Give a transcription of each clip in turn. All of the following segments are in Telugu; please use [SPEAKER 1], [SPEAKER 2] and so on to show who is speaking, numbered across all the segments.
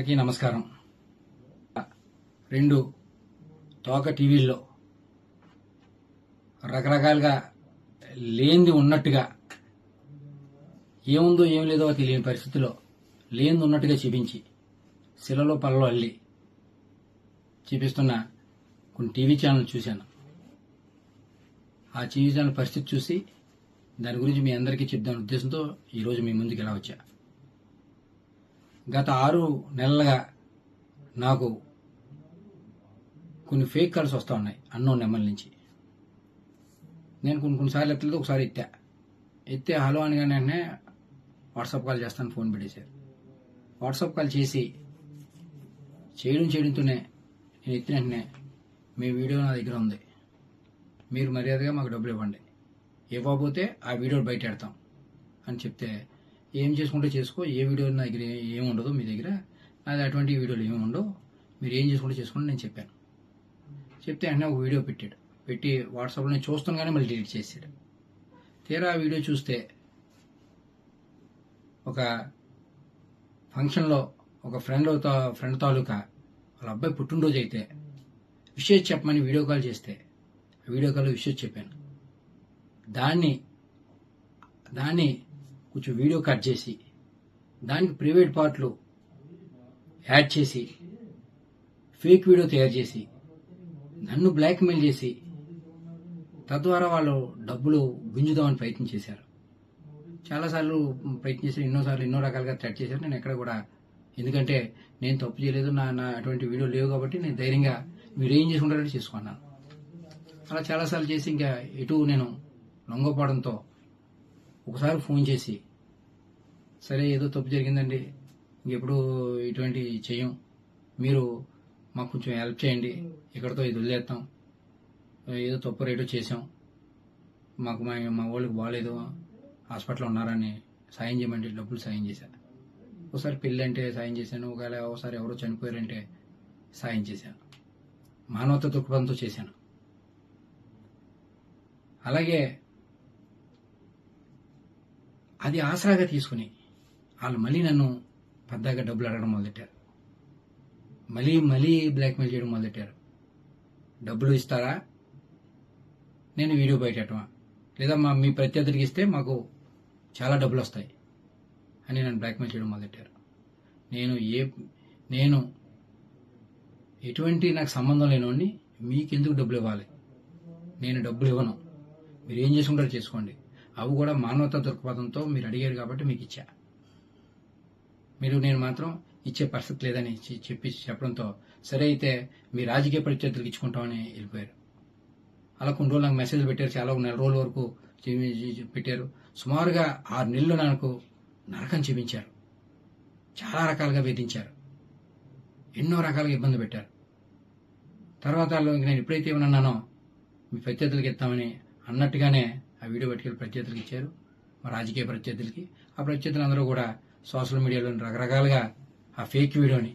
[SPEAKER 1] అందరికీ నమస్కారం. రెండు తోక టీవీల్లో రకరకాలుగా లేనిది ఉన్నట్టుగా, ఏముందో ఏం లేదో తెలియని పరిస్థితిలో లేనిది ఉన్నట్టుగా చూపించి శిలలో పళ్ళలో అల్లి చూపిస్తున్న కొన్ని టీవీ ఛానల్ చూశాను. ఆ టీవీ ఛానల్ పరిస్థితి చూసి దాని గురించి మీ అందరికీ చెప్దాని ఉద్దేశంతో ఈరోజు మీ ముందుకు ఇలా వచ్చా. గత 6 నెలలుగా నాకు కొన్ని ఫేక్ కాల్స్ వస్తూ ఉన్నాయి అన్నోన్ నెంబర్ నుంచి. నేను కొన్నిసార్లు ఎత్తలేదు, ఒకసారి ఎత్తే హలో అనగానే వెంటనే వాట్సాప్ కాల్ చేస్తాను ఫోన్ పెట్టేశారు. వాట్సాప్ కాల్ చేయడంతోనే నేను ఎత్తిన వెంటనే మీ వీడియో నా దగ్గర ఉంది, మీరు మర్యాదగా మాకు డబ్బులు ఇవ్వండి, ఇవ్వకపోతే ఆ వీడియో బయట పెడతాం అని చెప్తే, ఏం చేసుకుంటే చేసుకో, ఏ వీడియో నా దగ్గర ఏముండదు, మీ దగ్గర అది అటువంటి వీడియోలు ఏమి ఉండవు, మీరు ఏం చేసుకుంటే చేసుకోండి నేను చెప్పాను. చెప్తే వెంటనే ఒక వీడియో పెట్టి వాట్సాప్లో నేను చూస్తాను మళ్ళీ డిలీట్ చేసాడు. తీరా ఆ వీడియో చూస్తే ఒక ఫంక్షన్లో ఒక ఫ్రెండ్ తాలూకా వాళ్ళ అబ్బాయి పుట్టినరోజు అయితే విషయం చెప్పమని వీడియో కాల్ చేస్తే వీడియో కాల్లో విషయం చెప్పాను. దాన్ని కొంచెం వీడియో కట్ చేసి దానికి ప్రైవేట్ పార్ట్లు యాడ్ చేసి ఫేక్ వీడియో తయారు చేసి నన్ను బ్లాక్మెయిల్ చేసి తద్వారా వాళ్ళు డబ్బులు గుంజుదామని ప్రయత్నం చేశారు. చాలాసార్లు ప్రయత్నం చేశారు, ఎన్నో రకాలుగా థ్రెట్ చేశారు. నేను ఎక్కడ కూడా, ఎందుకంటే నేను తప్పు చేయలేదు, నా అటువంటి వీడియో లేవు కాబట్టి నేను ధైర్యంగా మీరు ఏం చేసుకుంటారంటే చేసుకున్నాను. అలా చాలాసార్లు చేసి ఇంకా ఎటు నేను లొంగపోవడంతో ఒకసారి ఫోన్ చేసి, సరే ఏదో తప్పు జరిగిందండి, ఇంకెప్పుడు ఇటువంటి చెయ్యం, మీరు మాకు కొంచెం హెల్ప్ చేయండి, ఇక్కడతో ఇది వదిలేస్తాం, ఏదో తప్పు రేటో చేసాం, మాకు మా వాళ్ళకి బాగాలేదు, హాస్పిటల్లో ఉన్నారని సాయం చేయమంటే డబ్బులు సాయం చేశాను. ఒకసారి పెళ్ళి అంటే సాయం చేశాను, ఒకసారి ఎవరో చనిపోయారంటే సాయం చేశాను, మానవత దృక్పథంతో చేశాను. అలాగే అది ఆసరాగా తీసుకుని వాళ్ళు మళ్ళీ నన్ను పెద్దగా డబ్బులు అడగడం మొదలెట్టారు, మళ్ళీ బ్లాక్మెయిల్ చేయడం మొదలెట్టారు. డబ్బులు ఇస్తారా, నేను వీడియో బయటమా, లేదా మీ ప్రత్యర్థులకి ఇస్తే మాకు చాలా డబ్బులు వస్తాయి అని నన్ను బ్లాక్మెయిల్ చేయడం మొదలెట్టారు. నేను ఎటువంటి నాకు సంబంధం లేనివాడిని, మీకెందుకు డబ్బులు ఇవ్వాలి, నేను డబ్బులు ఇవ్వను, మీరు ఏం చేసుకుంటారో చేసుకోండి, అవి కూడా మానవతా దృక్పథంతో మీరు అడిగారు కాబట్టి మీకు ఇచ్చా, నేను మాత్రం ఇచ్చే పరిస్థితి లేదని చెప్పడంతో సరే అయితే మీ రాజకీయ ప్రత్యర్థులకు ఇచ్చుకుంటామని వెళ్ళిపోయారు. అలా కొన్ని రోజులు నాకు మెసేజ్లు పెట్టారు, చాలా నెల రోజుల వరకు పెట్టారు. సుమారుగా 6 నెలలు నాకు నరకం చూపించారు, చాలా రకాలుగా వేధించారు, ఎన్నో రకాలుగా ఇబ్బంది పెట్టారు. తర్వాత నేను ఎప్పుడైతే ఏమన్నానో మీ ప్రత్యర్థులకి ఇస్తామని అన్నట్టుగానే ఆ వీడియో పట్టుకెళ్ళి ప్రత్యర్థులకి ఇచ్చారు, మా రాజకీయ ప్రత్యర్థులకి. ఆ ప్రత్యర్థులందరూ కూడా సోషల్ మీడియాలో రకరకాలుగా ఆ ఫేక్ వీడియోని,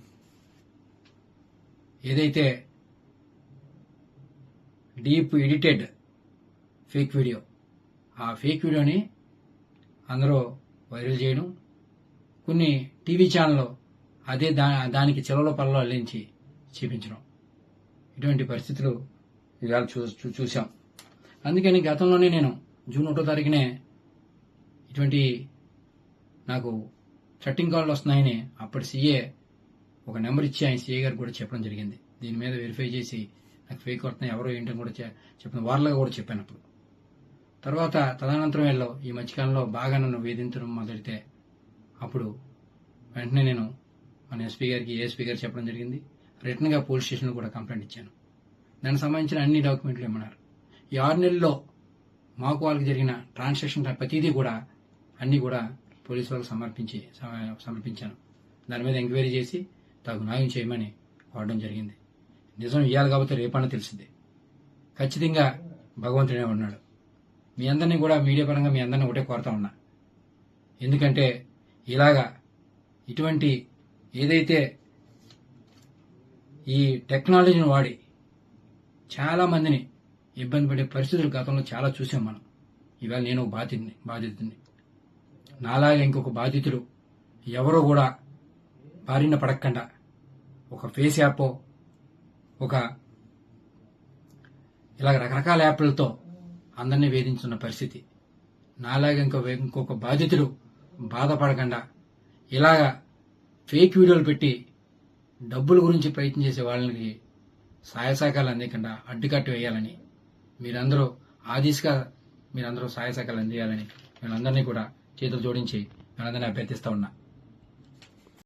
[SPEAKER 1] ఏదైతే డీప్ ఎడిటెడ్ ఫేక్ వీడియో, ఆ ఫేక్ వీడియోని అందరూ వైరల్ చేయడం, కొన్ని టీవీ ఛానల్లో అదే దానికి చెలలో పళ్ళలో అల్లించి చూపించడం, ఇటువంటి పరిస్థితులు ఇవాళ చూసాం. అందుకని గతంలోనే నేను జూన్ 1వ తారీఖునే ఇటువంటి నాకు చట్టింగ్ కాళ్ళు వస్తున్నాయని అప్పటి సీఏ ఒక నెంబర్ ఇచ్చి ఆయన సీఏ గారికి కూడా చెప్పడం జరిగింది. దీని మీద వెరిఫై చేసి నాకు ఫేక్ వస్తున్నాయి, ఎవరో ఏంటని కూడా చెప్పిన వార్తలుగా కూడా చెప్పాను. అప్పుడు తర్వాత తదనంతరం వెళ్ళో ఈ మధ్యకాలంలో బాగా నన్ను వేధించడం మొదలెడితే అప్పుడు వెంటనే నేను మన ఎస్పీ గారికి, ఏఎస్పీ గారికి చెప్పడం జరిగింది. రిటర్న్గా పోలీస్ స్టేషన్లో కూడా కంప్లైంట్ ఇచ్చాను. దానికి సంబంధించిన అన్ని డాక్యుమెంట్లు ఇమ్మన్నారు. ఈ 6 నెలల్లో మాకు వాళ్ళకి జరిగిన ట్రాన్సాక్షన్ ప్రతిదీ కూడా అన్నీ కూడా పోలీసు వాళ్ళకి సమర్పించాను. దాని మీద ఎంక్వైరీ చేసి తగు న్యాయం చేయమని కోరడం జరిగింది. నిజం ఇవ్వాలి కాబట్టి రేపన్నా తెలిసింది. ఖచ్చితంగా భగవంతుడే ఉన్నాడు. మీ అందరినీ కూడా మీడియా పరంగా మీ అందరినీ ఒకటే కోరుతా ఉన్నా, ఎందుకంటే ఇలాగా ఇటువంటి ఏదైతే ఈ టెక్నాలజీని వాడి చాలా మందిని ఇబ్బంది పడే పరిస్థితులు గతంలో చాలా చూసాం మనం. ఇవాళ నేను బాధితుడిని, నాలాగా ఇంకొక బాధితులు ఎవరో కూడా బారిన పడకుండా ఒక ఫేస్ యాప్, ఒక ఇలాగ రకరకాల యాప్లతో అందరినీ వేధించున్న పరిస్థితి. నాలాగా ఇంకొక బాధితుడు బాధపడకుండా ఇలాగా ఫేక్ వీడియోలు పెట్టి డబ్బుల గురించి ప్రయత్నం చేసే వాళ్ళకి సహాయ సహకారాలు అందకుండా అడ్డుకట్టు వేయాలని మీరందరూ ఆ దిశగా మీరందరూ సహాయ సహకారాలు అందియాలని వీళ్ళందరినీ కూడా చేతులు జోడించి వీళ్ళందరినీ అభ్యర్థిస్తా ఉన్నా.